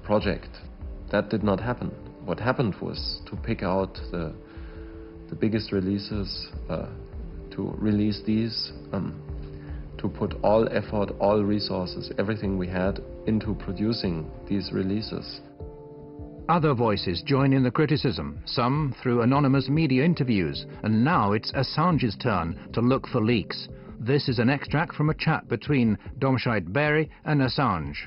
project. That did not happen. What happened was to pick out the biggest releases, to release these, to put all effort, all resources, everything we had into producing these releases. Other voices join in the criticism, some through anonymous media interviews, and now it's Assange's turn to look for leaks. This is an extract from a chat between Domscheit-Berg and Assange.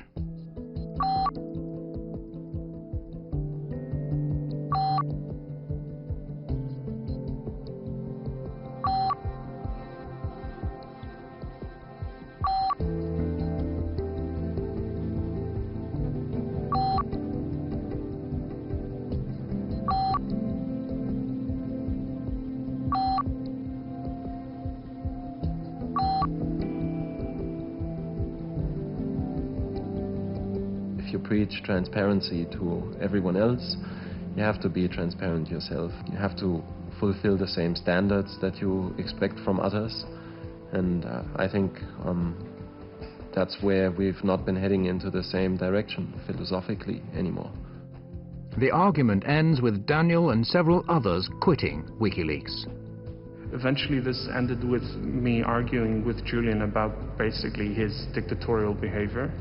If you preach transparency to everyone else, you have to be transparent yourself. You have to fulfill the same standards that you expect from others. And I think that's where we've not been heading into the same direction philosophically anymore. The argument ends with Daniel and several others quitting WikiLeaks. Eventually this ended with me arguing with Julian about basically his dictatorial behavior,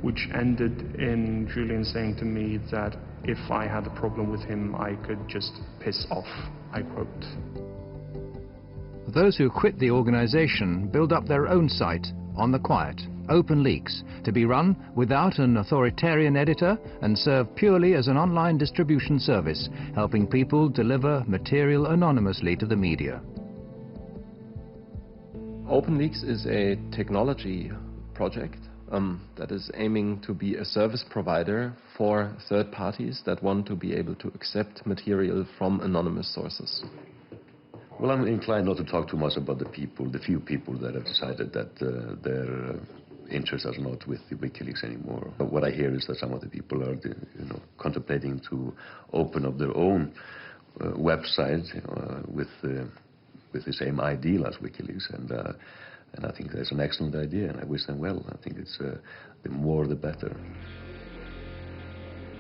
which ended in Julian saying to me that if I had a problem with him, I could just piss off, I quote. Those who quit the organization build up their own site on the quiet, OpenLeaks, to be run without an authoritarian editor and serve purely as an online distribution service, helping people deliver material anonymously to the media. OpenLeaks is a technology project that is aiming to be a service provider for third parties that want to be able to accept material from anonymous sources. Well, I'm inclined not to talk too much about the few people that have decided that their interests are not with the WikiLeaks anymore. But what I hear is that some of the people are, contemplating to open up their own website with the same ideal as WikiLeaks, and I think that's an excellent idea, and I wish them well. I think it's the more the better.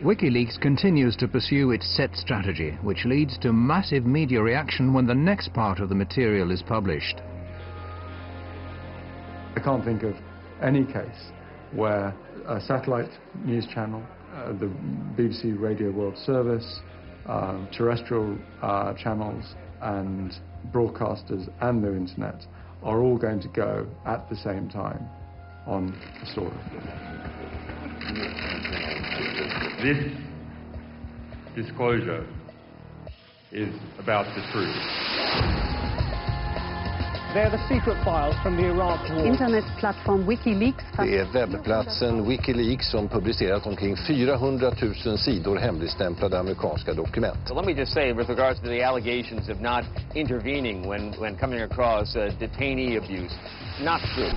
WikiLeaks continues to pursue its set strategy, which leads to massive media reaction when the next part of the material is published. I can't think of any case where a satellite news channel, the BBC Radio World Service, terrestrial channels and broadcasters and the internet are all going to go at the same time on a story. This disclosure is about the truth. They're the secret files from the Iraq war. Internetplattform WikiLeaks. Det är webbplatsen WikiLeaks som publicerat omkring 400 000 sidor hemligstämplade amerikanska dokument. So let me just say, with regards to the allegations of not intervening when coming across detainee abuse, not true.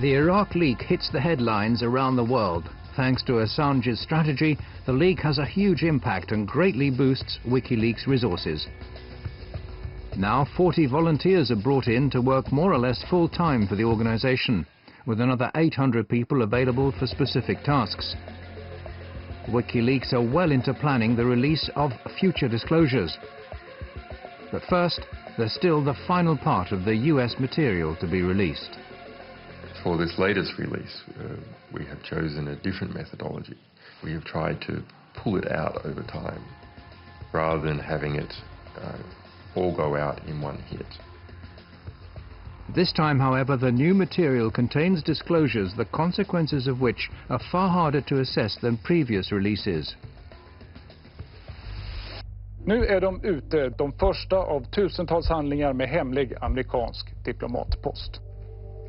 The Iraq leak hits the headlines around the world. Thanks to Assange's strategy, the leak has a huge impact and greatly boosts WikiLeaks' resources. Now 40 volunteers are brought in to work more or less full-time for the organization, with another 800 people available for specific tasks. WikiLeaks are well into planning the release of future disclosures. But first, there's still the final part of the US material to be released. For this latest release, we have chosen a different methodology. We have tried to pull it out over time, rather than having it all go out in one hit. This time, however, the new material contains disclosures, the consequences of which are far harder to assess than previous releases. Nu är de ute, de första av tusentals handlingar med hemlig amerikansk diplomatpost.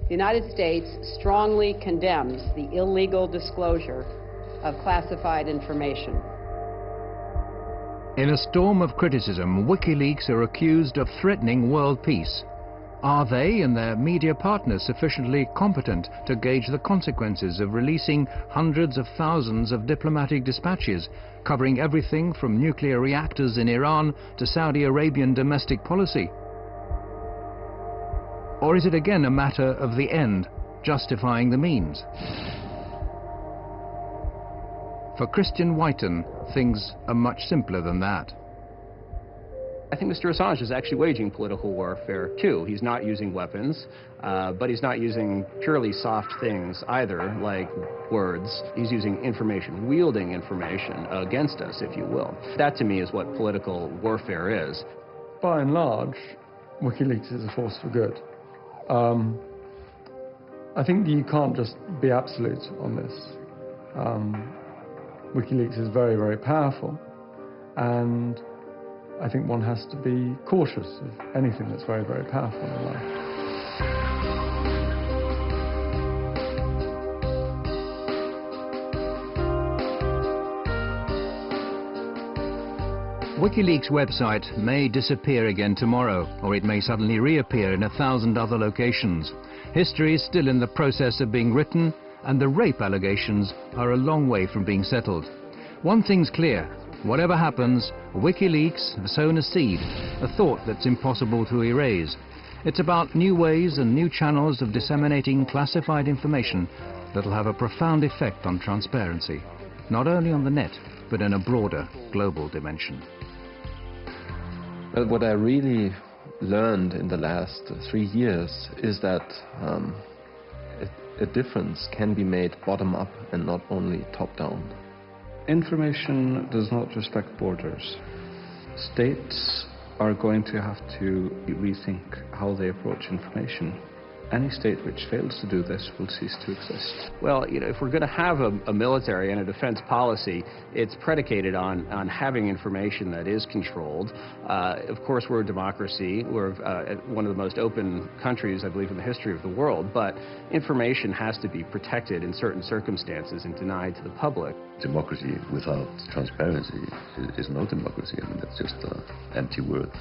The United States strongly condemns the illegal disclosure of classified information. In a storm of criticism, WikiLeaks are accused of threatening world peace. Are they and their media partners sufficiently competent to gauge the consequences of releasing hundreds of thousands of diplomatic dispatches, covering everything from nuclear reactors in Iran to Saudi Arabian domestic policy? Or is it again a matter of the end justifying the means? For Kristinn Hrafnsson, things are much simpler than that. I think Mr. Assange is actually waging political warfare, too. He's not using weapons, but he's not using purely soft things either, like words. He's using information, wielding information against us, if you will. That, to me, is what political warfare is. By and large, WikiLeaks is a force for good. I think you can't just be absolute on this. WikiLeaks is very, very powerful, and I think one has to be cautious of anything that's very, very powerful in life. WikiLeaks' website may disappear again tomorrow, or it may suddenly reappear in 1,000 other locations. History is still in the process of being written, and the rape allegations are a long way from being settled. One thing's clear. Whatever happens, WikiLeaks has sown a seed, a thought that's impossible to erase. It's about new ways and new channels of disseminating classified information that'll have a profound effect on transparency, not only on the net, but in a broader global dimension. But what I really learned in the last 3 years is that a difference can be made bottom-up and not only top-down. Information does not respect borders. States are going to have to rethink how they approach information. Any state which fails to do this will cease to exist. Well, you know, if we're going to have a military and a defense policy, it's predicated on having information that is controlled. Of course, we're a democracy. We're one of the most open countries, I believe, in the history of the world. But information has to be protected in certain circumstances and denied to the public. Democracy without transparency is no democracy. I mean, that's just an empty word.